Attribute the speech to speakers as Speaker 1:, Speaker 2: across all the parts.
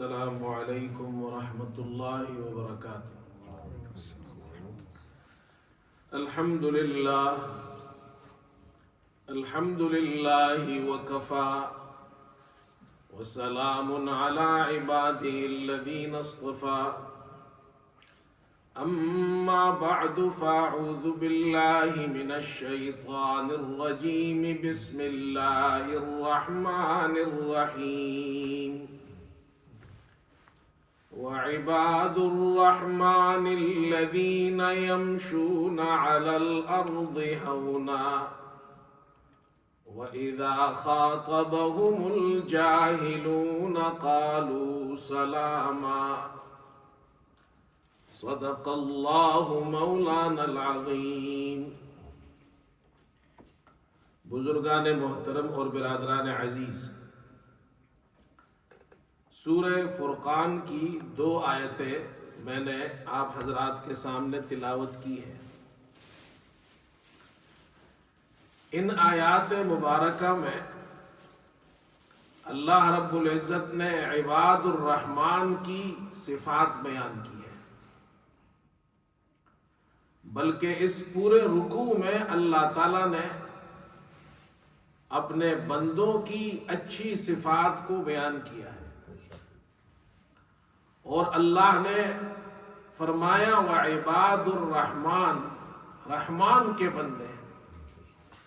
Speaker 1: السلام علیکم ورحمۃ اللہ وبرکاتہ۔ الحمد للہ وکفی وسلام علی عبادہ الذین اصطفی، اما بعد فاعوذ باللہ من الشیطان الرجیم، بسم اللہ الرحمن الرحیم۔ وعباد الرحمن الذين يمشون على الأرض هونا وإذا خاطبهم الجاهلون قالوا سلاما، صدق الله مولانا العظیم۔ بزرگان محترم اور برادران عزیز، سورہ فرقان کی 2 آیتیں میں نے آپ حضرات کے سامنے تلاوت کی ہے۔ ان آیات مبارکہ میں اللہ رب العزت نے عباد الرحمن کی صفات بیان کی ہے، بلکہ اس پورے رکوع میں اللہ تعالیٰ نے اپنے بندوں کی اچھی صفات کو بیان کیا ہے، اور اللہ نے فرمایا وعباد الرحمن، رحمان کے بندے ہیں۔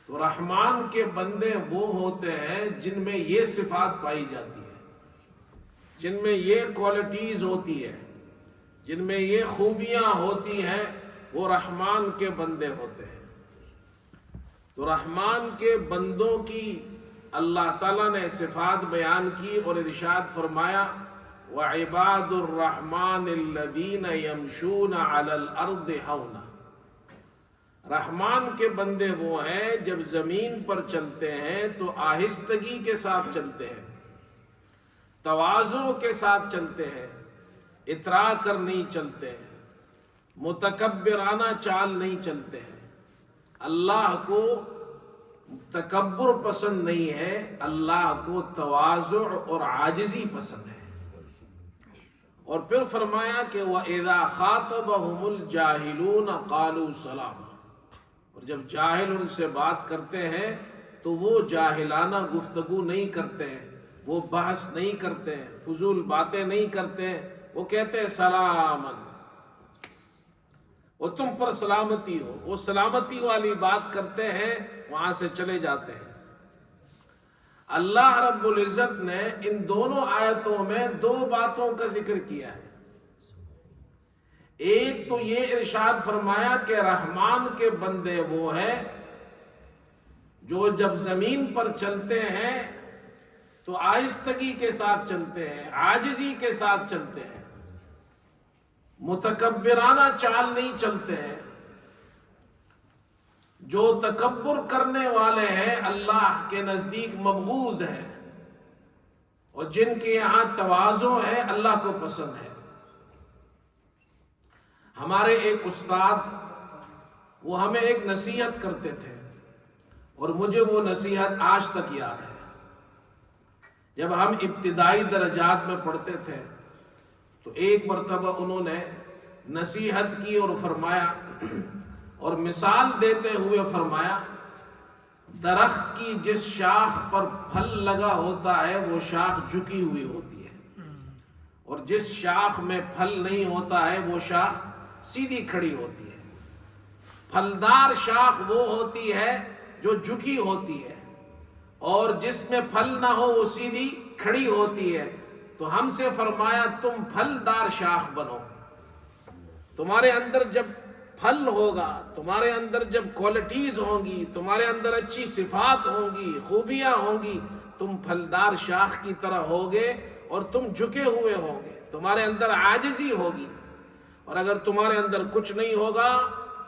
Speaker 1: تو رحمان کے بندے وہ ہوتے ہیں جن میں یہ صفات پائی جاتی ہے، جن میں یہ کوالٹیز ہوتی ہے، جن میں یہ خوبیاں ہوتی ہیں، وہ رحمان کے بندے ہوتے ہیں۔ تو رحمان کے بندوں کی اللہ تعالیٰ نے صفات بیان کی اور ارشاد فرمایا وعباد الرحمن الذین یمشون علی الارض ہونا۔ رحمان کے بندے وہ ہیں جب زمین پر چلتے ہیں تو آہستگی کے ساتھ چلتے ہیں، تواضع کے ساتھ چلتے ہیں، اترا کر نہیں چلتے ہیں، متکبرانہ چال نہیں چلتے ہیں۔ اللہ کو تکبر پسند نہیں ہے، اللہ کو تواضع اور عاجزی پسند ہے۔ اور پھر فرمایا کہ وَإِذَا خَاطَبَهُمُ الْجَاهِلُونَ قَالُوا سَلَامًا، اور جب جاہل ان سے بات کرتے ہیں تو وہ جاہلانہ گفتگو نہیں کرتے ہیں، وہ بحث نہیں کرتے ہیں، فضول باتیں نہیں کرتے ہیں، وہ کہتے ہیں سلامًا، وہ تم پر سلامتی ہو، وہ سلامتی والی بات کرتے ہیں، وہاں سے چلے جاتے ہیں۔ اللہ رب العزت نے ان دونوں آیتوں میں 2 باتوں کا ذکر کیا ہے۔ ایک تو یہ ارشاد فرمایا کہ رحمان کے بندے وہ ہیں جو جب زمین پر چلتے ہیں تو آہستگی کے ساتھ چلتے ہیں، عاجزی کے ساتھ چلتے ہیں، متکبرانہ چال نہیں چلتے ہیں۔ جو تکبر کرنے والے ہیں اللہ کے نزدیک مبغوض ہیں، اور جن کے یہاں تواضع ہے اللہ کو پسند ہے۔ ہمارے ایک استاد وہ ہمیں ایک نصیحت کرتے تھے، اور مجھے وہ نصیحت آج تک یاد ہے۔ جب ہم ابتدائی درجات میں پڑھتے تھے تو ایک مرتبہ انہوں نے نصیحت کی اور فرمایا، اور مثال دیتے ہوئے فرمایا، درخت کی جس شاخ پر پھل لگا ہوتا ہے وہ شاخ جھکی ہوئی ہوتی ہے، اور جس شاخ میں پھل نہیں ہوتا ہے وہ شاخ سیدھی کھڑی ہوتی ہے۔ پھلدار شاخ وہ ہوتی ہے جو جھکی ہوتی ہے، اور جس میں پھل نہ ہو وہ سیدھی کھڑی ہوتی ہے۔ تو ہم سے فرمایا تم پھلدار شاخ بنو، تمہارے اندر جب پھل ہوگا، تمہارے اندر جب کوالٹیز ہوں گی، تمہارے اندر اچھی صفات ہوں گی، خوبیاں ہوں گی، تم پھلدار شاخ کی طرح ہوگے، اور تم جھکے ہوئے ہوں گے، تمہارے اندر عاجزی ہوگی۔ اور اگر تمہارے اندر کچھ نہیں ہوگا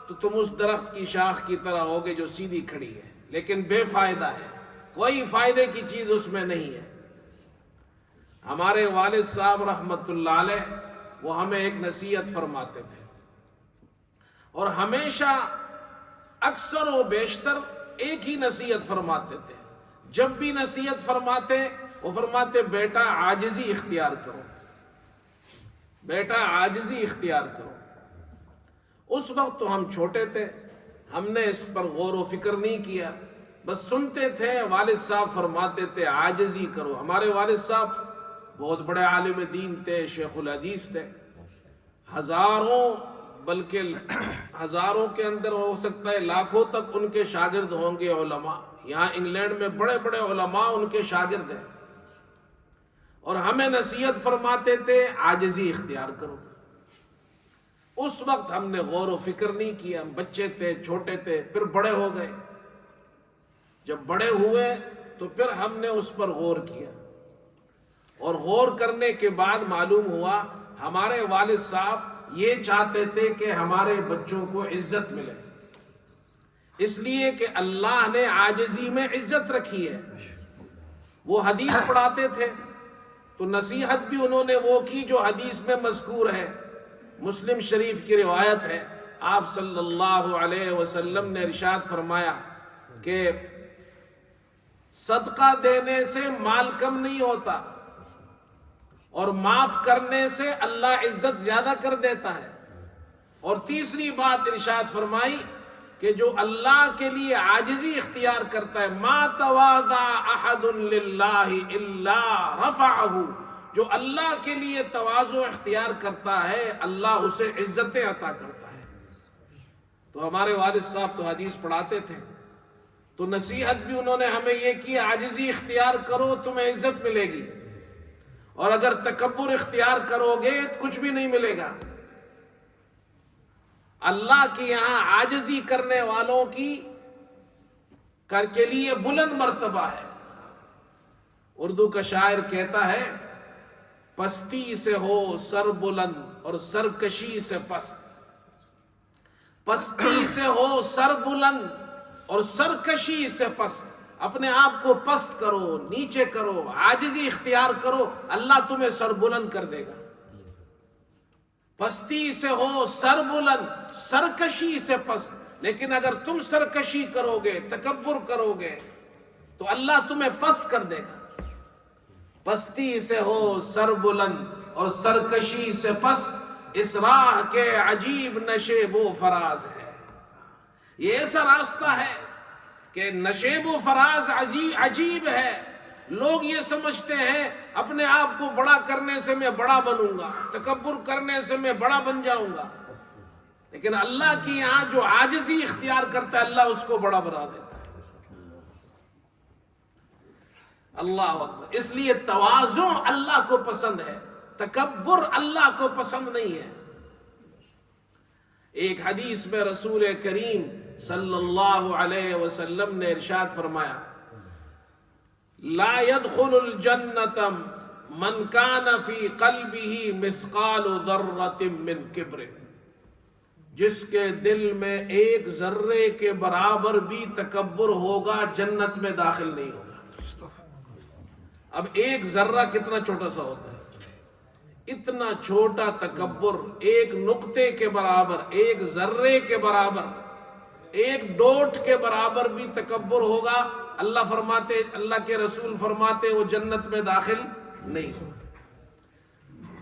Speaker 1: تو تم اس درخت کی شاخ کی طرح ہوگے جو سیدھی کھڑی ہے لیکن بے فائدہ ہے، کوئی فائدے کی چیز اس میں نہیں ہے۔ ہمارے والد صاحب رحمت اللہ علیہ وہ ہمیں ایک نصیحت فرماتے تھے، اور ہمیشہ اکثر و بیشتر ایک ہی نصیحت فرماتے تھے۔ جب بھی نصیحت فرماتے وہ فرماتے بیٹا عاجزی اختیار کرو، بیٹا عاجزی اختیار کرو. اس وقت تو ہم چھوٹے تھے، ہم نے اس پر غور و فکر نہیں کیا، بس سنتے تھے. والد صاحب فرماتے تھے عاجزی کرو. ہمارے والد صاحب بہت بڑے عالم دین تھے، شیخ الحدیث تھے. ہزاروں، بلکہ ہزاروں کے اندر ہو سکتا ہے لاکھوں تک ان کے شاگرد ہوں گے علماء. یہاں انگلینڈ میں بڑے بڑے علماء ان کے شاگرد ہیں، اور ہمیں نصیحت فرماتے تھے عاجزی اختیار کرو. اس وقت ہم نے غور و فکر نہیں کیا، ہم بچے تھے، چھوٹے تھے. پھر بڑے ہو گئے، جب بڑے ہوئے تو پھر ہم نے اس پر غور کیا، اور غور کرنے کے بعد معلوم ہوا ہمارے والد صاحب یہ چاہتے تھے کہ ہمارے بچوں کو عزت ملے، اس لیے کہ اللہ نے عاجزی میں عزت رکھی ہے. وہ حدیث پڑھاتے تھے تو نصیحت بھی انہوں نے وہ کی جو حدیث میں مذکور ہے. مسلم شریف کی روایت ہے، آپ صلی اللہ علیہ وسلم نے ارشاد فرمایا کہ صدقہ دینے سے مال کم نہیں ہوتا، اور معاف کرنے سے اللہ عزت زیادہ کر دیتا ہے. اور تیسری بات ارشاد فرمائی کہ جو اللہ کے لیے عاجزی اختیار کرتا ہے، ما تواضع احد للہ الا رفعہ، جو اللہ کے لیے تواضع اختیار کرتا ہے اللہ اسے عزتیں عطا کرتا ہے. تو ہمارے والد صاحب تو حدیث پڑھاتے تھے، تو نصیحت بھی انہوں نے ہمیں یہ کی عاجزی اختیار کرو تمہیں عزت ملے گی، اور اگر تکبر اختیار کرو گے کچھ بھی نہیں ملے گا. اللہ کے یہاں عاجزی کرنے والوں کی کے لیے بلند مرتبہ ہے. اردو کا شاعر کہتا ہے پستی سے ہو سر بلند اور سرکشی سے پست. پستی سے ہو سر بلند اور سرکشی سے پست. اپنے آپ کو پست کرو، نیچے کرو، عاجزی اختیار کرو، اللہ تمہیں سر بلند کر دے گا. پستی سے ہو سر بلند، سرکشی سے پست. لیکن اگر تم سرکشی کرو گے، تکبر کرو گے تو اللہ تمہیں پست کر دے گا. پستی سے ہو سر بلند اور سرکشی سے پست، اس راہ کے عجیب نشیب و فراز ہے. یہ ایسا راستہ ہے کہ نشیب و فراز عجیب ہے. لوگ یہ سمجھتے ہیں اپنے آپ کو بڑا کرنے سے میں بڑا بنوں گا، تکبر کرنے سے میں بڑا بن جاؤں گا، لیکن اللہ کی یہاں جو عاجزی اختیار کرتا ہے اللہ اس کو بڑا بنا دیتا ہے. اللہ اکبر. اس لیے تواضع اللہ کو پسند ہے، تکبر اللہ کو پسند نہیں ہے. ایک حدیث میں رسول کریم صلی اللہ علیہ وسلم نے ارشاد فرمایا لا يدخل الجنت من کان فی قلبہ مثقال ذرۃ من کبر. جس کے دل میں ایک ذرے کے برابر بھی تکبر ہوگا جنت میں داخل نہیں ہوگا. اب ایک ذرہ کتنا چھوٹا سا ہوتا ہے، اتنا چھوٹا تکبر ایک نقطے کے برابر، ایک ذرے کے برابر، ایک ڈوٹ کے برابر بھی تکبر ہوگا، اللہ فرماتے، اللہ کے رسول فرماتے وہ جنت میں داخل نہیں ہوگا.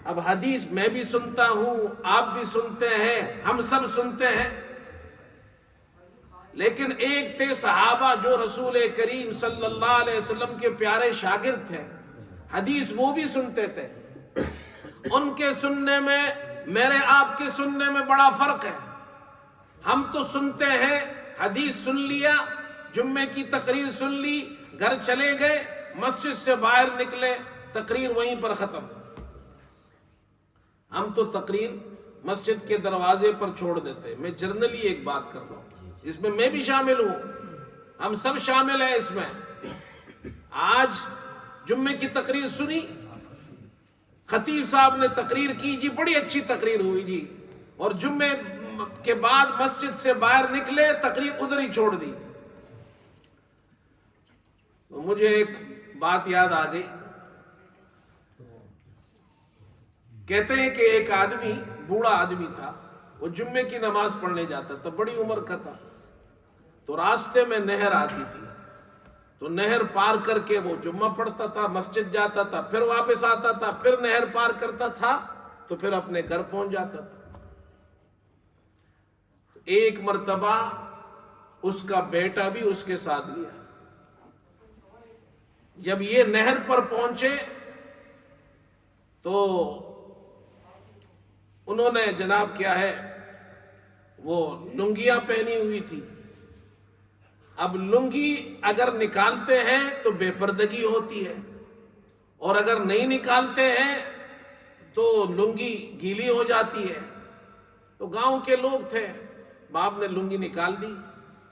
Speaker 1: اب حدیث میں بھی سنتا ہوں، آپ بھی سنتے ہیں، ہم سب سنتے ہیں، لیکن ایک تھے صحابہ جو رسول کریم صلی اللہ علیہ وسلم کے پیارے شاگرد تھے، حدیث وہ بھی سنتے تھے. ان کے سننے میں میرے آپ کے سننے میں بڑا فرق ہے. ہم تو سنتے ہیں، حدیث سن لیا، جمعے کی تقریر سن لی، گھر چلے گئے، مسجد سے باہر نکلے، تقریر وہیں پر ختم. ہم تو تقریر مسجد کے دروازے پر چھوڑ دیتے. میں جرنلی ایک بات کر رہا ہوں، اس میں میں بھی شامل ہوں، ہم سب شامل ہیں اس میں. آج جمعے کی تقریر سنی، خطیب صاحب نے تقریر کی جی، بڑی اچھی تقریر ہوئی جی، اور جمعے کے بعد مسجد سے باہر نکلے، تقریر ادھر ہی چھوڑ دی. تو مجھے ایک بات یاد آ گئی. کہتے ہیں کہ ایک آدمی، بوڑھا آدمی تھا، وہ جمعے کی نماز پڑھنے جاتا تھا، بڑی عمر کا تھا. تو راستے میں نہر آتی تھی، تو نہر پار کر کے وہ جمعہ پڑھتا تھا، مسجد جاتا تھا، پھر واپس آتا تھا، پھر نہر پار کرتا تھا. تو پھر اپنے گھر پہنچ جاتا تھا۔ ایک مرتبہ اس کا بیٹا بھی اس کے ساتھ گیا۔ جب یہ نہر پر پہنچے تو انہوں نے جناب کیا ہے وہ لنگیاں پہنی ہوئی تھی۔ اب لنگی اگر نکالتے ہیں تو بے پردگی ہوتی ہے، اور اگر نہیں نکالتے ہیں تو لنگی گیلی ہو جاتی ہے۔ تو گاؤں کے لوگ تھے، باپ نے لنگی نکال دی،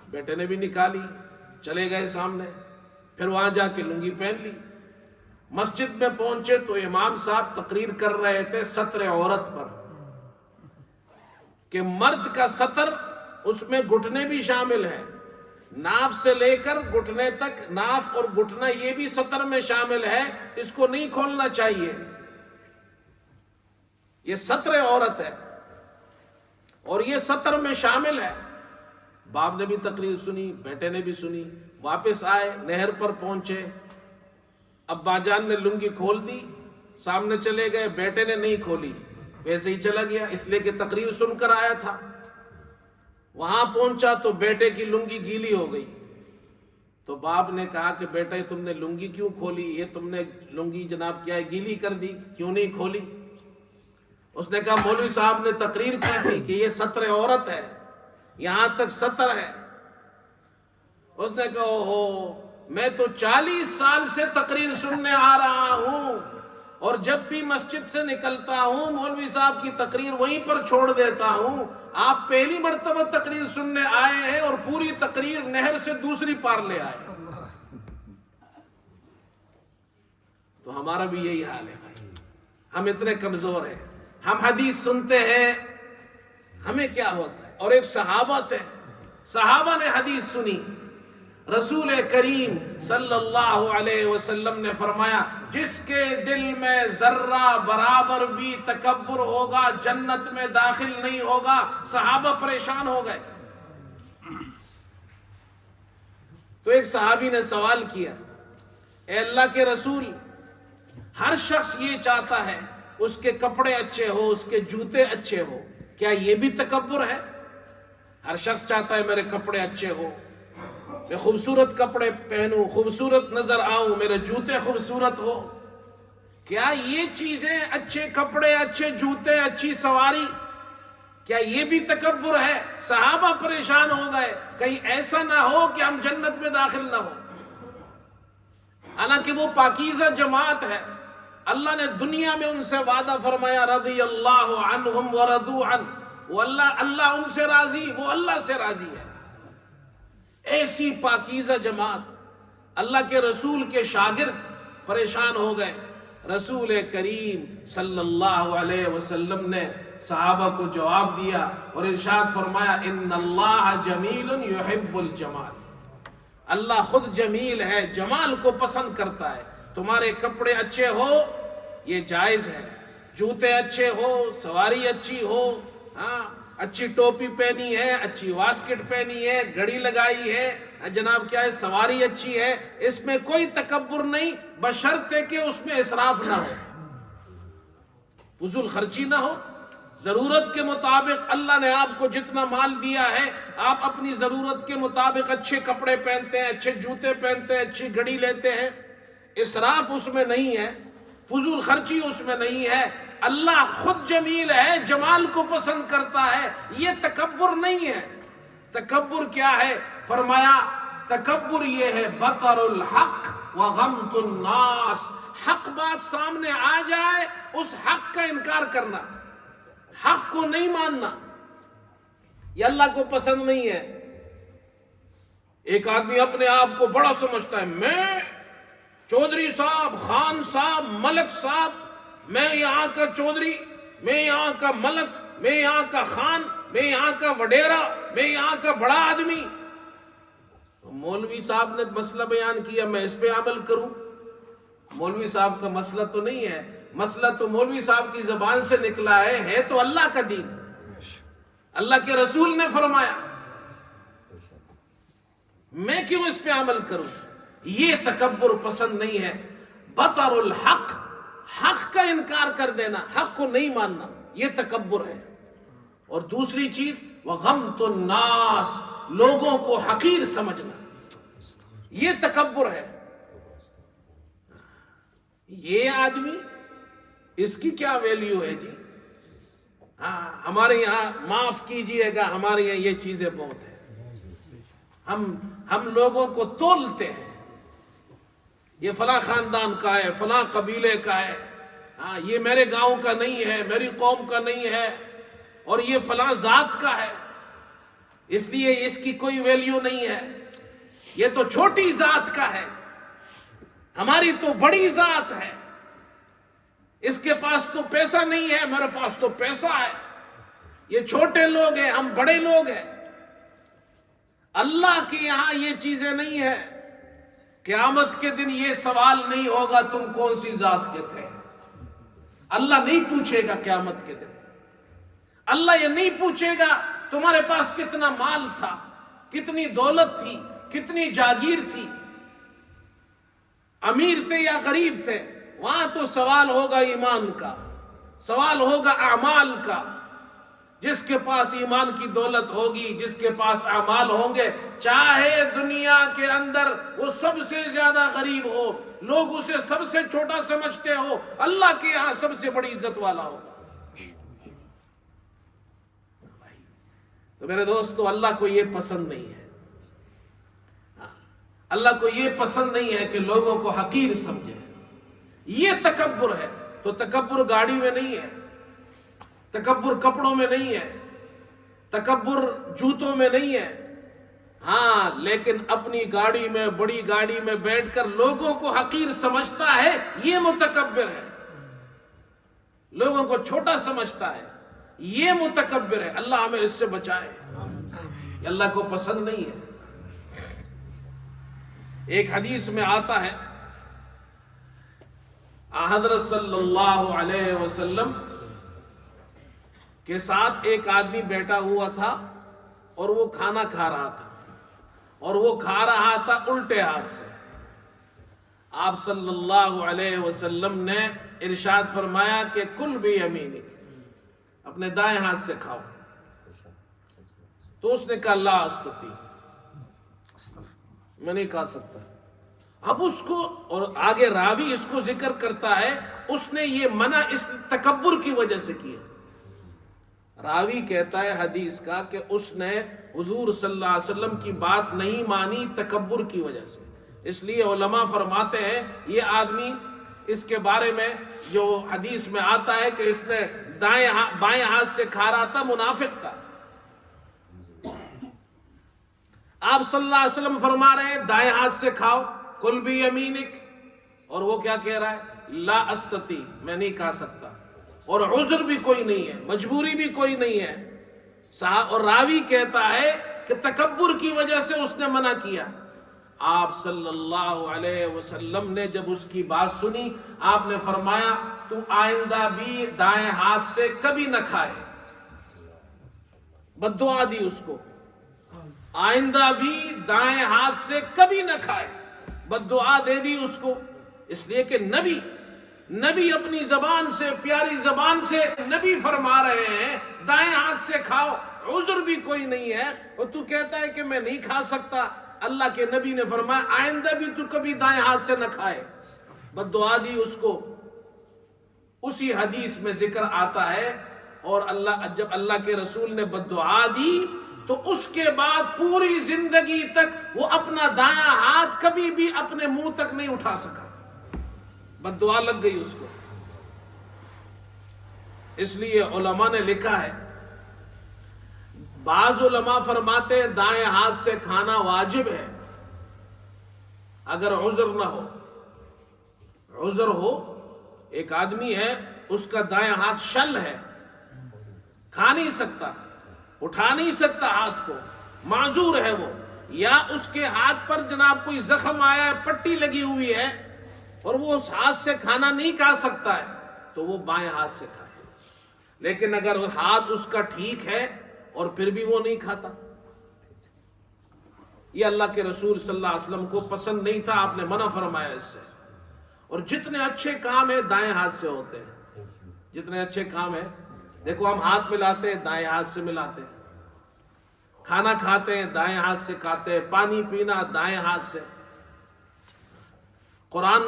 Speaker 1: بیٹے نے بھی نکالی، چلے گئے سامنے، پھر وہاں جا کے لنگی پہن لی۔ مسجد میں پہنچے تو امام صاحب تقریر کر رہے تھے ستر عورت پر، کہ مرد کا ستر اس میں گھٹنے بھی شامل ہے، ناف سے لے کر گھٹنے تک، ناف اور گھٹنا یہ بھی ستر میں شامل ہے، اس کو نہیں کھولنا چاہیے، یہ ستر عورت ہے اور یہ ستر میں شامل ہے۔ باپ نے بھی تقریر سنی، بیٹے نے بھی سنی، واپس آئے، نہر پر پہنچے، ابا جان نے لنگی کھول دی، سامنے چلے گئے، بیٹے نے نہیں کھولی، ویسے ہی چلا گیا، اس لیے کہ تقریر سن کر آیا تھا۔ وہاں پہنچا تو بیٹے کی لنگی گیلی ہو گئی، تو باپ نے کہا کہ بیٹا تم نے لنگی کیوں کھولی؟ یہ تم نے لنگی جناب کیا ہے گیلی کر دی، کیوں نہیں کھولی؟ اس نے کہا مولوی صاحب نے تقریر کی تھی کہ یہ ستر عورت ہے، یہاں تک ستر ہے۔ اس نے کہا اوہو، میں تو 40 سال سے تقریر سننے آ رہا ہوں، اور جب بھی مسجد سے نکلتا ہوں مولوی صاحب کی تقریر وہیں پر چھوڑ دیتا ہوں، آپ پہلی مرتبہ تقریر سننے آئے ہیں اور پوری تقریر نہر سے دوسری پار لے آئے۔ تو ہمارا بھی یہی حال ہے بھائی، ہم اتنے کمزور ہیں، ہم حدیث سنتے ہیں، ہمیں کیا ہوتا ہے؟ اور ایک صحابہ تھے، صحابہ نے حدیث سنی، رسول کریم صلی اللہ علیہ وسلم نے فرمایا جس کے دل میں ذرہ برابر بھی تکبر ہوگا جنت میں داخل نہیں ہوگا۔ صحابہ پریشان ہو گئے۔ تو ایک صحابی نے سوال کیا، اے اللہ کے رسول، ہر شخص یہ چاہتا ہے اس کے کپڑے اچھے ہو، اس کے جوتے اچھے ہو، کیا یہ بھی تکبر ہے؟ ہر شخص چاہتا ہے میرے کپڑے اچھے ہو، میں خوبصورت کپڑے پہنوں، خوبصورت نظر آؤں، میرے جوتے خوبصورت ہو، کیا یہ چیزیں، اچھے کپڑے، اچھے جوتے، اچھی سواری، کیا یہ بھی تکبر ہے؟ صحابہ پریشان ہو گئے، کہیں ایسا نہ ہو کہ ہم جنت میں داخل نہ ہو۔ حالانکہ وہ پاکیزہ جماعت ہے، اللہ نے دنیا میں ان سے وعدہ فرمایا رضی اللہ عنہم ورضوا عنہ، وہ اللہ ان سے راضی، وہ اللہ سے راضی ہے۔ ایسی پاکیزہ جماعت، اللہ کے رسول کے شاگرد پریشان ہو گئے۔ رسول کریم صلی اللہ علیہ وسلم نے صحابہ کو جواب دیا اور ارشاد فرمایا ان اللہ جمیل یحب الجمال، اللہ خود جمیل ہے، جمال کو پسند کرتا ہے۔ تمہارے کپڑے اچھے ہو یہ جائز ہے، جوتے اچھے ہو، سواری اچھی ہو، ہاں اچھی ٹوپی پہنی ہے، اچھی واسکٹ پہنی ہے، گھڑی لگائی ہے، جناب کیا ہے سواری اچھی ہے، اس میں کوئی تکبر نہیں، بشرطے کہ اس میں اسراف نہ ہو، فضول خرچی نہ ہو۔ ضرورت کے مطابق اللہ نے آپ کو جتنا مال دیا ہے، آپ اپنی ضرورت کے مطابق اچھے کپڑے پہنتے ہیں، اچھے جوتے پہنتے ہیں، اچھی گھڑی لیتے ہیں، اسراف اس میں نہیں ہے، فضول خرچی اس میں نہیں ہے۔ اللہ خود جمیل ہے، جمال کو پسند کرتا ہے، یہ تکبر نہیں ہے۔ تکبر کیا ہے؟ فرمایا تکبر یہ ہے بطر الحق وغمط الناس، حق بات سامنے آ جائے اس حق کا انکار کرنا، حق کو نہیں ماننا، یہ اللہ کو پسند نہیں ہے۔ ایک آدمی اپنے آپ کو بڑا سمجھتا ہے، میں چودھری صاحب، خان صاحب، ملک صاحب، میں یہاں کا چودھری، میں یہاں کا ملک، میں یہاں کا خان، میں یہاں کا وڈیرا، میں یہاں کا بڑا آدمی۔ مولوی صاحب نے مسئلہ بیان کیا، میں اس پہ عمل کروں؟ مولوی صاحب کا مسئلہ تو نہیں ہے، مسئلہ تو مولوی صاحب کی زبان سے نکلا ہے تو اللہ کا دین، اللہ کے رسول نے فرمایا، میں کیوں اس پہ عمل کروں؟ یہ تکبر پسند نہیں ہے۔ بطر الحق، حق کا انکار کر دینا، حق کو نہیں ماننا، یہ تکبر ہے۔ اور دوسری چیز وغمط الناس، لوگوں کو حقیر سمجھنا، یہ تکبر ہے۔ یہ آدمی، اس کی کیا ویلیو ہے جی؟ ہاں، ہمارے یہاں معاف کیجئے گا، ہمارے یہاں یہ چیزیں بہت ہیں، ہم لوگوں کو تولتے ہیں، یہ فلاں خاندان کا ہے، فلاں قبیلے کا ہے، ہاں یہ میرے گاؤں کا نہیں ہے، میری قوم کا نہیں ہے، اور یہ فلاں ذات کا ہے، اس لیے اس کی کوئی ویلیو نہیں ہے، یہ تو چھوٹی ذات کا ہے، ہماری تو بڑی ذات ہے، اس کے پاس تو پیسہ نہیں ہے، میرے پاس تو پیسہ ہے، یہ چھوٹے لوگ ہیں، ہم بڑے لوگ ہیں۔ اللہ کے یہاں یہ چیزیں نہیں ہیں۔ قیامت کے دن یہ سوال نہیں ہوگا تم کون سی ذات کے تھے، اللہ نہیں پوچھے گا قیامت کے دن۔ اللہ یہ نہیں پوچھے گا تمہارے پاس کتنا مال تھا، کتنی دولت تھی، کتنی جاگیر تھی، امیر تھے یا غریب تھے۔ وہاں تو سوال ہوگا ایمان کا، سوال ہوگا اعمال کا۔ جس کے پاس ایمان کی دولت ہوگی، جس کے پاس اعمال ہوں گے، چاہے دنیا کے اندر وہ سب سے زیادہ غریب ہو، لوگ اسے سب سے چھوٹا سمجھتے ہو، اللہ کے یہاں سب سے بڑی عزت والا ہوگا۔ تو میرے دوستو، اللہ کو یہ پسند نہیں ہے، اللہ کو یہ پسند نہیں ہے کہ لوگوں کو حقیر سمجھے۔ یہ تکبر ہے۔ تو تکبر گاڑی میں نہیں ہے، تکبر کپڑوں میں نہیں ہے، تکبر جوتوں میں نہیں ہے، ہاں لیکن اپنی گاڑی میں، بڑی گاڑی میں بیٹھ کر لوگوں کو حقیر سمجھتا ہے، یہ متکبر ہے۔ لوگوں کو چھوٹا سمجھتا ہے، یہ متکبر ہے۔ اللہ ہمیں اس سے بچائے، اللہ کو پسند نہیں ہے۔ ایک حدیث میں آتا ہے، حضرت صلی اللہ علیہ وسلم کے ساتھ ایک آدمی بیٹھا ہوا تھا اور وہ کھانا کھا رہا تھا، اور وہ کھا رہا تھا الٹے ہاتھ سے۔ آپ صلی اللہ علیہ وسلم نے ارشاد فرمایا کہ کل بیمینک، اپنے دائیں ہاتھ سے کھاؤ۔ تو اس نے کہا لا استطیع، میں نہیں کھا سکتا۔ اب اس کو، اور آگے راوی اس کو ذکر کرتا ہے، اس نے یہ منع اس تکبر کی وجہ سے کیا۔ راوی کہتا ہے حدیث کا کہ اس نے حضور صلی اللہ علیہ وسلم کی بات نہیں مانی تکبر کی وجہ سے۔ اس لیے علماء فرماتے ہیں یہ آدمی، اس کے بارے میں جو حدیث میں آتا ہے کہ اس نے بائیں ہاتھ سے کھا رہا تھا، منافق تھا۔ آپ صلی اللہ علیہ وسلم فرما رہے ہیں دائیں ہاتھ سے کھاؤ، کل بھی یمینک، اور وہ کیا کہہ رہا ہے؟ لا استطیع، میں نہیں کھا سکتا، اور عذر بھی کوئی نہیں ہے، مجبوری بھی کوئی نہیں ہے۔ اور راوی کہتا ہے کہ تکبر کی وجہ سے اس نے منع کیا۔ آپ صلی اللہ علیہ وسلم نے جب اس کی بات سنی، آپ نے فرمایا تو آئندہ بھی دائیں ہاتھ سے کبھی نہ کھائے۔ بد دعا دی اس کو، آئندہ بھی دائیں ہاتھ سے کبھی نہ کھائے، بد دعا دے دی اس کو۔ اس لیے کہ نبی اپنی زبان سے، پیاری زبان سے نبی فرما رہے ہیں دائیں ہاتھ سے کھاؤ، عذر بھی کوئی نہیں ہے، اور تو کہتا ہے کہ میں نہیں کھا سکتا۔ اللہ کے نبی نے فرمایا آئندہ بھی تو کبھی دائیں ہاتھ سے نہ کھائے، بد دعا دی اس کو۔ اسی حدیث میں ذکر آتا ہے، اور جب اللہ کے رسول نے بد دعا دی تو اس کے بعد پوری زندگی تک وہ اپنا دایاں ہاتھ کبھی بھی اپنے منہ تک نہیں اٹھا سکا، بد دعا لگ گئی اس کو۔ اس لیے علماء نے لکھا ہے، بعض علماء فرماتے ہیں دائیں ہاتھ سے کھانا واجب ہے اگر عذر نہ ہو۔ عذر ہو، ایک آدمی ہے اس کا دائیں ہاتھ شل ہے، کھا نہیں سکتا، اٹھا نہیں سکتا ہاتھ کو، معذور ہے وہ، یا اس کے ہاتھ پر جناب کوئی زخم آیا ہے، پٹی لگی ہوئی ہے، اور وہ اس ہاتھ سے کھانا نہیں کھا سکتا ہے، تو وہ بائیں ہاتھ سے کھائے۔ لیکن اگر ہاتھ اس کا ٹھیک ہے اور پھر بھی وہ نہیں کھاتا، یہ اللہ کے رسول صلی اللہ علیہ وسلم کو پسند نہیں تھا، آپ نے منع فرمایا اس سے۔ اور جتنے اچھے کام ہیں دائیں ہاتھ سے ہوتے ہیں. جتنے اچھے کام ہیں، دیکھو ہم ہاتھ ملاتے ہیں دائیں ہاتھ سے ملاتے ہیں، کھانا کھاتے ہیں دائیں ہاتھ سے کھاتے ہیں، پانی پینا دائیں ہاتھ سے، قرآن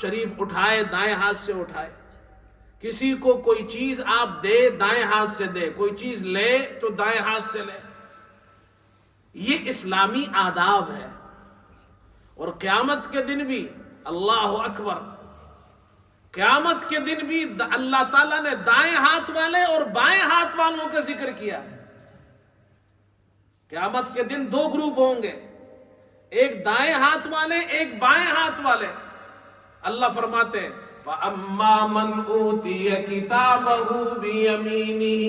Speaker 1: شریف اٹھائے دائیں ہاتھ سے اٹھائے، کسی کو کوئی چیز آپ دے دائیں ہاتھ سے دے، کوئی چیز لے تو دائیں ہاتھ سے لے. یہ اسلامی آداب ہے. اور قیامت کے دن بھی اللہ اکبر، قیامت کے دن بھی اللہ تعالیٰ نے دائیں ہاتھ والے اور بائیں ہاتھ والوں کا ذکر کیا. قیامت کے دن دو گروپ ہوں گے، ایک دائیں ہاتھ والے ایک بائیں ہاتھ والے. اللہ فرماتے ہیں فَأَمَّا مَنْ أُوتِيَ كِتَابَهُ بِيَمِينِهِ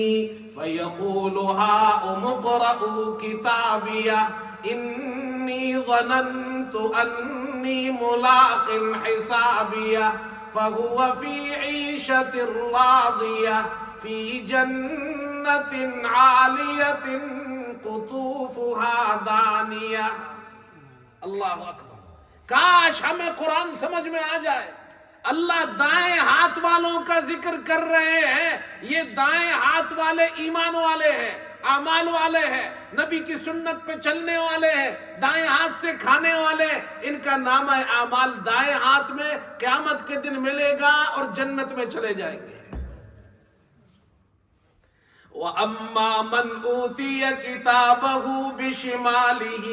Speaker 1: فَيَقُولُ هَاؤُمُ اقْرَءُوا كِتَابِيَهْ إِنِّي ظَنَنْتُ أَنِّي مُلَاقٍ حِسَابِيَهْ فَهُوَ فِي عِيشَةٍ رَاضِيَةٍ فِي جَنَّةٍ عَالِيَةٍ قُطُوفُهَا دَانِيَةٌ. اللہ اکبر. کاش ہمیں قرآن سمجھ میں آ جائے. اللہ دائیں ہاتھ والوں کا ذکر کر رہے ہیں. یہ دائیں ہاتھ والے ایمان والے ہیں، اعمال والے ہیں، نبی کی سنت پہ چلنے والے ہیں، دائیں ہاتھ سے کھانے والے. ان کا نامہ اعمال دائیں ہاتھ میں قیامت کے دن ملے گا اور جنت میں چلے جائیں گے. وَأَمَّا مَنْ أُوتِيَ كِتَابَهُ بِشِمَالِهِ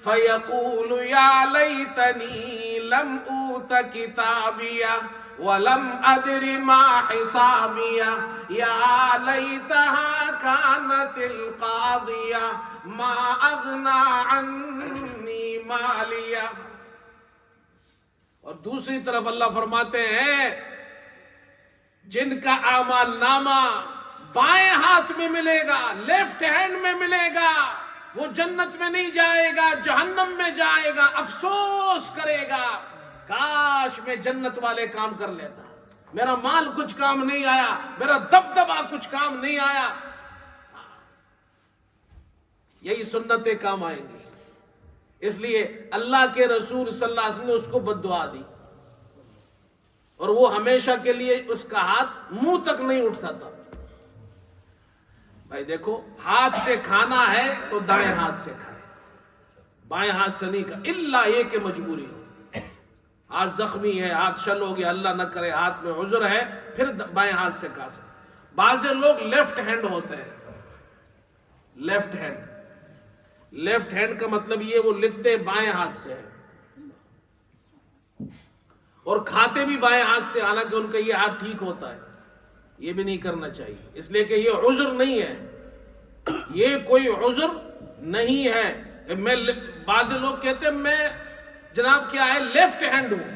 Speaker 1: فَيَقُولُ يَا لَيْتَنِي لَمْ أُوتَ كِتَابِيَهْ وَلَمْ أَدْرِ مَا حِسَابِيَهْ يَا لَيْتَهَا كَانَتِ الْقَاضِيَةَ مَا أَغْنَى عَنِّي مَالِيَهْ. اور دوسری طرف اللہ فرماتے ہیں جن کا اعمال نامہ بائیں ہاتھ میں ملے گا، لیفٹ ہینڈ میں ملے گا، وہ جنت میں نہیں جائے گا، جہنم میں جائے گا، افسوس کرے گا کاش میں جنت والے کام کر لیتا، میرا مال کچھ کام نہیں آیا، میرا دبدبہ کچھ کام نہیں آیا. یہی سنتیں کام آئیں گی. اس لیے اللہ کے رسول صلی اللہ علیہ وسلم نے اس کو بد دعا دی اور وہ ہمیشہ کے لیے اس کا ہاتھ منہ تک نہیں اٹھتا تھا. بھائی دیکھو، ہاتھ سے کھانا ہے تو دائیں ہاتھ سے کھائے، بائیں ہاتھ سے نہیں کھائے، الا یہ کہ مجبوری ہو، ہاتھ زخمی ہے، ہاتھ شل ہو گیا، اللہ نہ کرے ہاتھ میں عذر ہے، پھر بائیں ہاتھ سے کھا سکتے. بعض لوگ لیفٹ ہینڈ ہوتے ہیں. لیفٹ ہینڈ، لیفٹ ہینڈ کا مطلب یہ وہ لکھتے بائیں ہاتھ سے ہے اور کھاتے بھی بائیں ہاتھ سے، حالانکہ ان کا یہ ہاتھ ٹھیک ہوتا ہے. یہ بھی نہیں کرنا چاہیے، اس لیے کہ یہ عذر نہیں ہے، یہ کوئی عذر نہیں ہے. بعض لوگ کہتے ہیں میں جناب کیا ہے لیفٹ ہینڈ ہوں،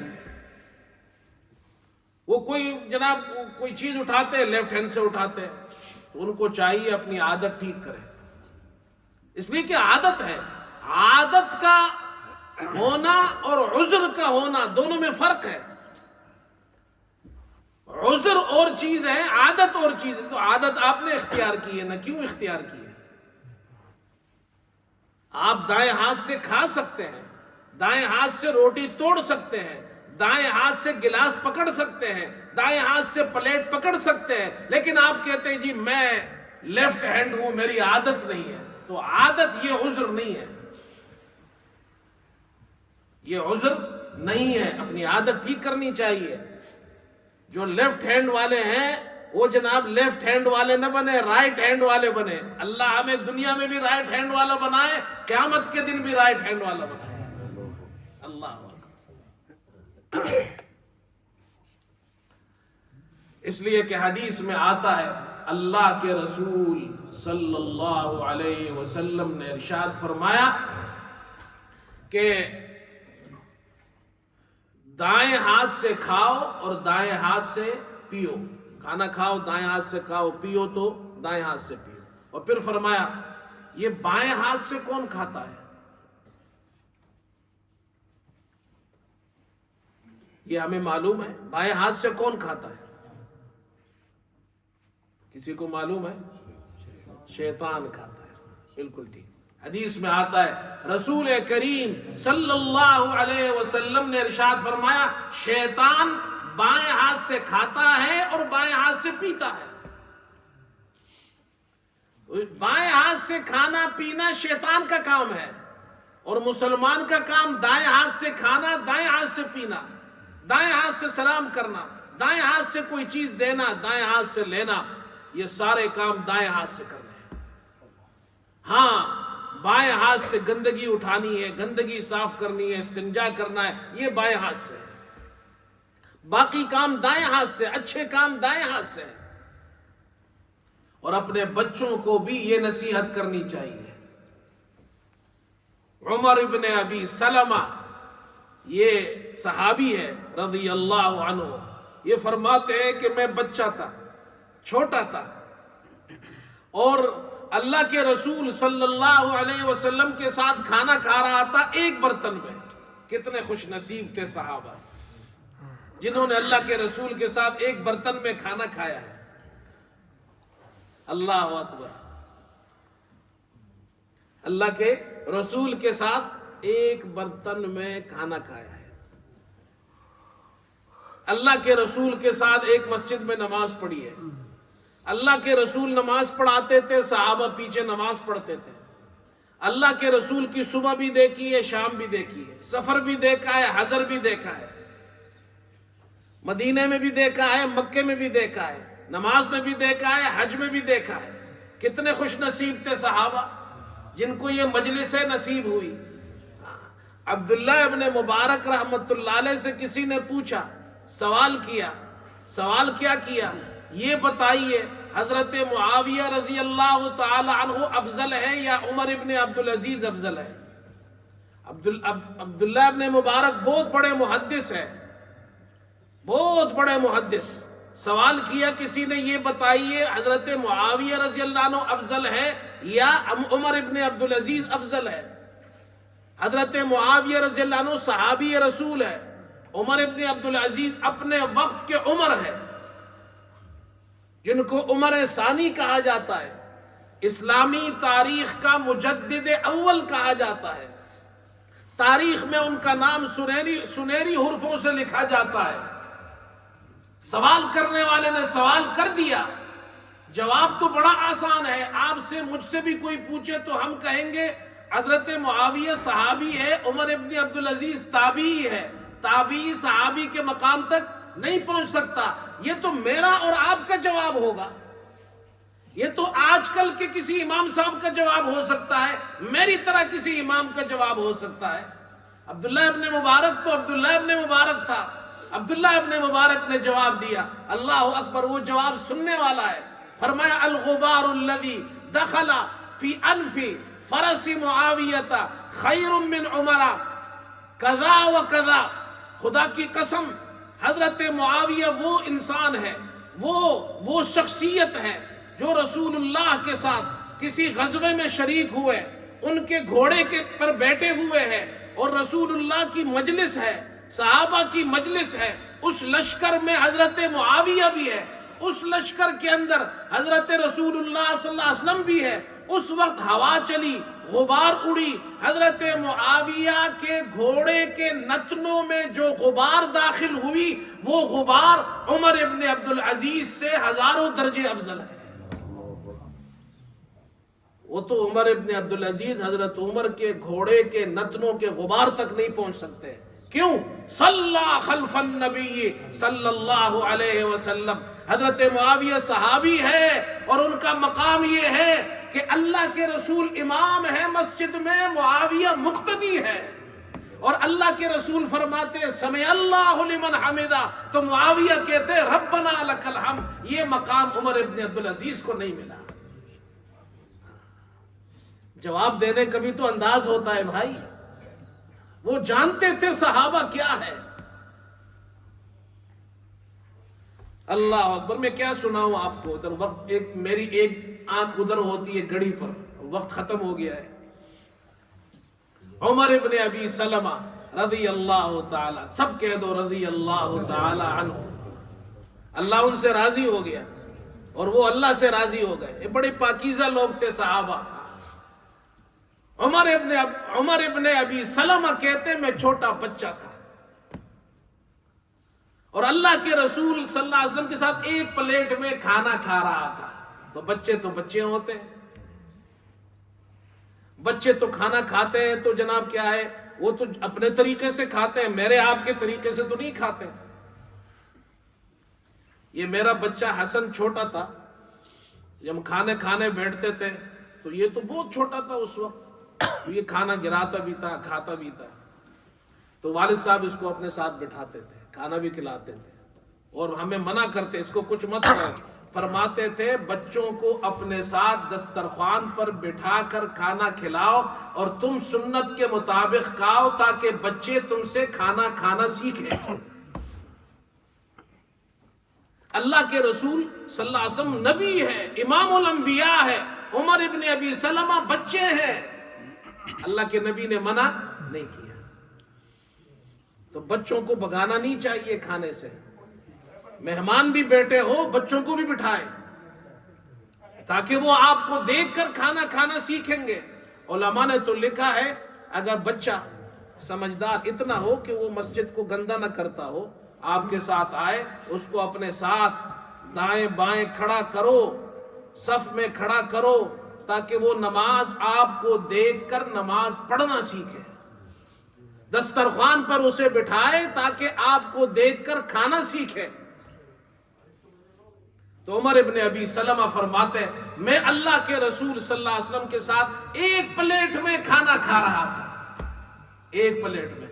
Speaker 1: وہ کوئی جناب کوئی چیز اٹھاتے ہیں لیفٹ ہینڈ سے اٹھاتے ہیں، تو ان کو چاہیے اپنی عادت ٹھیک کرے، اس لیے کہ عادت ہے. عادت کا ہونا اور عذر کا ہونا دونوں میں فرق ہے. عذر اور چیز ہے، عادت اور چیز ہے. تو عادت آپ نے اختیار کی ہے، نہ کیوں اختیار کی ہے؟ آپ دائیں ہاتھ سے کھا سکتے ہیں، دائیں ہاتھ سے روٹی توڑ سکتے ہیں، دائیں ہاتھ سے گلاس پکڑ سکتے ہیں، دائیں ہاتھ سے پلیٹ پکڑ سکتے ہیں، لیکن آپ کہتے ہیں جی میں لیفٹ ہینڈ ہوں، میری عادت نہیں ہے. تو عادت یہ عذر نہیں ہے، یہ عذر نہیں ہے. اپنی عادت ٹھیک کرنی چاہیے. جو لیفٹ ہینڈ والے ہیں وہ جناب لیفٹ ہینڈ والے نہ بنے، رائٹ ہینڈ والے بنے. اللہ ہمیں دنیا میں بھی رائٹ ہینڈ والا بنائے، قیامت کے دن بھی رائٹ ہینڈ والا بنائے. اللہ اکبر. اس لیے کہ حدیث میں آتا ہے اللہ کے رسول صلی اللہ علیہ وسلم نے ارشاد فرمایا کہ دائیں ہاتھ سے کھاؤ اور دائیں ہاتھ سے پیو. کھانا کھاؤ دائیں ہاتھ سے کھاؤ، پیو تو دائیں ہاتھ سے پیو. اور پھر فرمایا یہ بائیں ہاتھ سے کون کھاتا ہے؟ یہ ہمیں معلوم ہے. بائیں ہاتھ سے کون کھاتا ہے؟ کسی کو معلوم ہے؟ شیطان کھاتا ہے. بالکل ٹھیک. حدیث میں آتا ہے رسول کریم صلی اللہ علیہ وسلم نے ارشاد فرمایا شیطان بائیں ہاتھ سے کھاتا ہے اور بائیں ہاتھ سے پیتا ہے. بائیں ہاتھ سے کھانا پینا شیطان کا کام ہے اور مسلمان کا کام دائیں ہاتھ سے کھانا، دائیں ہاتھ سے پینا، دائیں ہاتھ سے سلام کرنا، دائیں ہاتھ سے کوئی چیز دینا، دائیں ہاتھ سے لینا، یہ سارے کام دائیں ہاتھ سے کرنے ہیں. ہاں بائیں ہاتھ سے گندگی اٹھانی ہے، گندگی صاف کرنی ہے، استنجا کرنا ہے، یہ بائیں ہاتھ سے ہے. باقی کام دائیں ہاتھ سے، اچھے کام دائیں ہاتھ سے ہے. اور اپنے بچوں کو بھی یہ نصیحت کرنی چاہیے. عمر ابن ابی سلمہ یہ صحابی ہے رضی اللہ عنہ، یہ فرماتے ہیں کہ میں بچہ تھا، چھوٹا تھا، اور اللہ کے رسول صلی اللہ علیہ وسلم کے ساتھ کھانا کھا رہا تھا ایک برتن میں. کتنے خوش نصیب تھے صحابہ جنہوں نے اللہ کے رسول کے ساتھ ایک برتن میں کھانا کھایا ہے. اللہ اکبر. اللہ کے رسول کے ساتھ ایک برتن میں کھانا کھایا ہے. اللہ کے رسول کے ساتھ ایک مسجد میں نماز پڑھی ہے. اللہ کے رسول نماز پڑھاتے تھے، صحابہ پیچھے نماز پڑھتے تھے. اللہ کے رسول کی صبح بھی دیکھی ہے، شام بھی دیکھی ہے، سفر بھی دیکھا ہے، حضر بھی دیکھا ہے، مدینے میں بھی دیکھا ہے، مکے میں بھی دیکھا ہے، نماز میں بھی دیکھا ہے، حج میں بھی دیکھا ہے. کتنے خوش نصیب تھے صحابہ جن کو یہ مجلس نصیب ہوئی. عبداللہ ابن مبارک رحمت اللہ علیہ سے کسی نے پوچھا، سوال کیا کیا یہ بتائیے حضرت معاویہ رضی اللہ تعالی عنہ افضل ہے یا عمر ابن عبدالعزیز افضل ہے؟ عبداللہ ابن مبارک بہت بڑے محدث ہے، بہت بڑے محدث. سوال کیا کسی نے، یہ بتائیے حضرت معاویہ رضی اللہ عنہ افضل ہے یا عمر ابن عبدالعزیز افضل ہے؟ حضرت معاویہ رضی اللہ عنہ صحابی رسول ہے، عمر ابن عبدالعزیز اپنے وقت کے عمر ہے، جن کو عمر ثانی کہا جاتا ہے، اسلامی تاریخ کا مجدد اول کہا جاتا ہے. تاریخ میں ان کا نام سنہری حروفوں سے لکھا جاتا ہے. سوال کرنے والے نے سوال کر دیا، جواب تو بڑا آسان ہے. آپ سے مجھ سے بھی کوئی پوچھے تو ہم کہیں گے حضرت معاویہ صحابی ہے، عمر ابن عبدالعزیز تابعی ہے. تابعی صحابی کے مقام تک نہیں پہنچ سکتا. یہ تو میرا اور آپ کا جواب ہوگا، یہ تو آج کل کے کسی امام صاحب کا جواب ہو سکتا ہے، میری طرح کسی امام کا جواب ہو سکتا ہے. عبداللہ ابن مبارک تو عبداللہ ابن مبارک تھا. عبداللہ ابن مبارک نے جواب دیا، اللہ اکبر، وہ جواب سننے والا ہے. فرمایا الغبار الذي دخل في انف فرس معاویہ خیر من عمر کذا و کذا. خدا کی قسم حضرت معاویہ وہ انسان ہے، وہ شخصیت ہے جو رسول اللہ کے ساتھ کسی غزوے میں شریک ہوئے، ان کے گھوڑے کے پر بیٹھے ہوئے ہیں اور رسول اللہ کی مجلس ہے، صحابہ کی مجلس ہے. اس لشکر میں حضرت معاویہ بھی ہے، اس لشکر کے اندر حضرت رسول اللہ صلی اللہ علیہ وسلم بھی ہے. اس وقت ہوا چلی، غبار اڑی، حضرت معاویہ کے گھوڑے کے نتنوں میں جو غبار داخل ہوئی، وہ غبار عمر ابن عبدالعزیز سے ہزاروں درجے افضل ہے. وہ تو عمر ابن عبدالعزیز حضرت عمر کے گھوڑے کے نتنوں کے غبار تک نہیں پہنچ سکتے. کیوں؟ صلی خلف النبی صلی اللہ علیہ وسلم. حضرت معاویہ صحابی ہے اور ان کا مقام یہ ہے کہ اللہ کے رسول امام ہے مسجد میں، معاویہ مقتدی ہے، اور اللہ کے رسول فرماتے سمع اللہ لمن حمدہ، تو معاویہ کہتے ربنا لک الحمد. یہ مقام عمر ابن عبدالعزیز کو نہیں ملا. جواب دینے کا بھی تو انداز ہوتا ہے بھائی. وہ جانتے تھے صحابہ کیا ہے. اللہ اکبر. میں کیا سناؤں آپ کو، ادھر وقت میری ایک آنکھ ادھر ہوتی ہے گھڑی پر، وقت ختم ہو گیا ہے. عمر ابن ابی سلمہ رضی اللہ تعالی، سب کہہ دو رضی اللہ تعالی عنہ. اللہ ان سے راضی ہو گیا اور وہ اللہ سے راضی ہو گئے. یہ بڑے پاکیزہ لوگ تھے صحابہ. عمر ابن ابی سلمہ کہتے میں چھوٹا بچہ تھا اور اللہ کے رسول صلی اللہ علیہ وسلم کے ساتھ ایک پلیٹ میں کھانا کھا رہا تھا. تو بچے ہوتے ہیں, بچے تو کھانا کھاتے ہیں تو جناب کیا ہے, وہ تو اپنے طریقے سے کھاتے ہیں, میرے آپ کے طریقے سے تو نہیں کھاتے. یہ میرا بچہ حسن چھوٹا تھا, جب کھانے بیٹھتے تھے تو یہ تو بہت چھوٹا تھا اس وقت, تو یہ کھانا گراتا بھی تھا, کھاتا بھی تھا. تو والد صاحب اس کو اپنے ساتھ بٹھاتے تھے, کھانا بھی کھلاتے تھے اور ہمیں منع کرتے, اس کو کچھ مت کرو. فرماتے تھے بچوں کو اپنے ساتھ دسترخوان پر بٹھا کر کھانا کھلاؤ اور تم سنت کے مطابق کھاؤ تاکہ بچے تم سے کھانا کھانا سیکھیں. اللہ کے رسول صلی اللہ علیہ وسلم نبی ہے, امام الانبیاء ہے, عمر ابن ابی سلمہ بچے ہیں, اللہ کے نبی نے منع نہیں کیا. تو بچوں کو بگانا نہیں چاہیے کھانے سے. مہمان بھی بیٹھے ہو بچوں کو بھی بٹھائے تاکہ وہ آپ کو دیکھ کر کھانا کھانا سیکھیں گے. علماء نے تو لکھا ہے اگر بچہ سمجھدار اتنا ہو کہ وہ مسجد کو گندا نہ کرتا ہو, آپ کے ساتھ آئے, اس کو اپنے ساتھ دائیں بائیں کھڑا کرو, صف میں کھڑا کرو تاکہ وہ نماز آپ کو دیکھ کر نماز پڑھنا سیکھے. دسترخوان پر اسے بٹھائے تاکہ آپ کو دیکھ کر کھانا سیکھے. تو عمر ابن ابی سلمہ فرماتے ہیں میں اللہ کے رسول صلی اللہ علیہ وسلم کے ساتھ ایک پلیٹ میں کھانا کھا رہا تھا, ایک پلیٹ میں,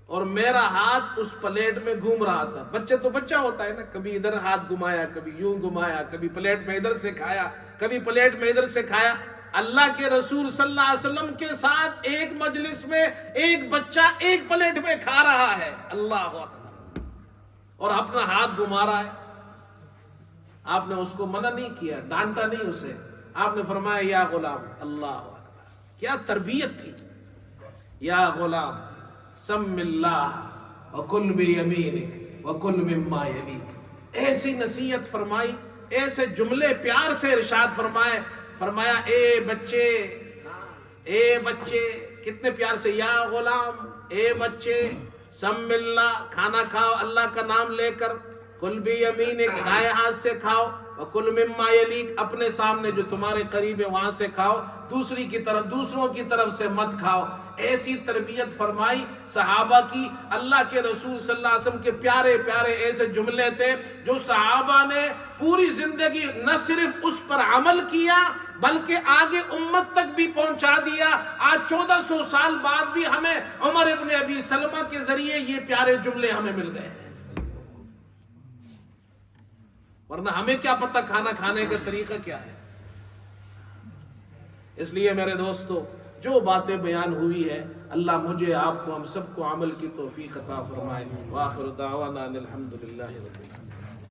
Speaker 1: اور میرا ہاتھ اس پلیٹ میں گھوم رہا تھا. بچے تو بچہ ہوتا ہے نا, کبھی ادھر ہاتھ گھمایا, کبھی یوں گھمایا, کبھی پلیٹ میں ادھر سے کھایا, کبھی پلیٹ میں ادھر سے کھایا. اللہ کے رسول صلی اللہ علیہ وسلم کے ساتھ ایک مجلس میں ایک بچہ ایک پلیٹ میں کھا رہا ہے, اللہ اکبر, اور اپنا ہاتھ گھما رہا ہے. آپ نے اس کو منع نہیں کیا, ڈانٹا نہیں اسے, آپ نے فرمایا یا غلام, اللہ اکبر, کیا تربیت تھی. یا غلام سم اللہ وکل بیمینک وکل مما یلیک, ایسی نصیحت فرمائی, ایسے جملے پیار سے ارشاد فرمائے. فرمایا اے بچے, کتنے پیار سے, یا غلام, اے بچے, سم اللہ, کھانا کھاؤ اللہ کا نام لے کر, کل بھی یمینک, دائیں ہاتھ سے کھاؤ, وکل مما یلیک, اپنے سامنے جو تمہارے قریب ہے وہاں سے کھاؤ, دوسروں کی طرف سے مت کھاؤ. ایسی تربیت فرمائی صحابہ کی. اللہ کے رسول صلی اللہ علیہ وسلم کے پیارے پیارے ایسے جملے تھے جو صحابہ نے پوری زندگی نہ صرف اس پر عمل کیا بلکہ آگے امت تک بھی پہنچا دیا. آج 1400 سال بعد بھی ہمیں عمر ابن ابی سلمہ کے ذریعے یہ پیارے جملے ہمیں مل گئے ہیں, ورنہ ہمیں کیا پتہ کھانا کھانے کا طریقہ کیا ہے. اس لیے میرے دوستو, جو باتیں بیان ہوئی ہے اللہ مجھے آپ کو ہم سب کو عمل کی توفیق عطا فرمائے. وآخر دعوانا الحمدللہ رب العالمین.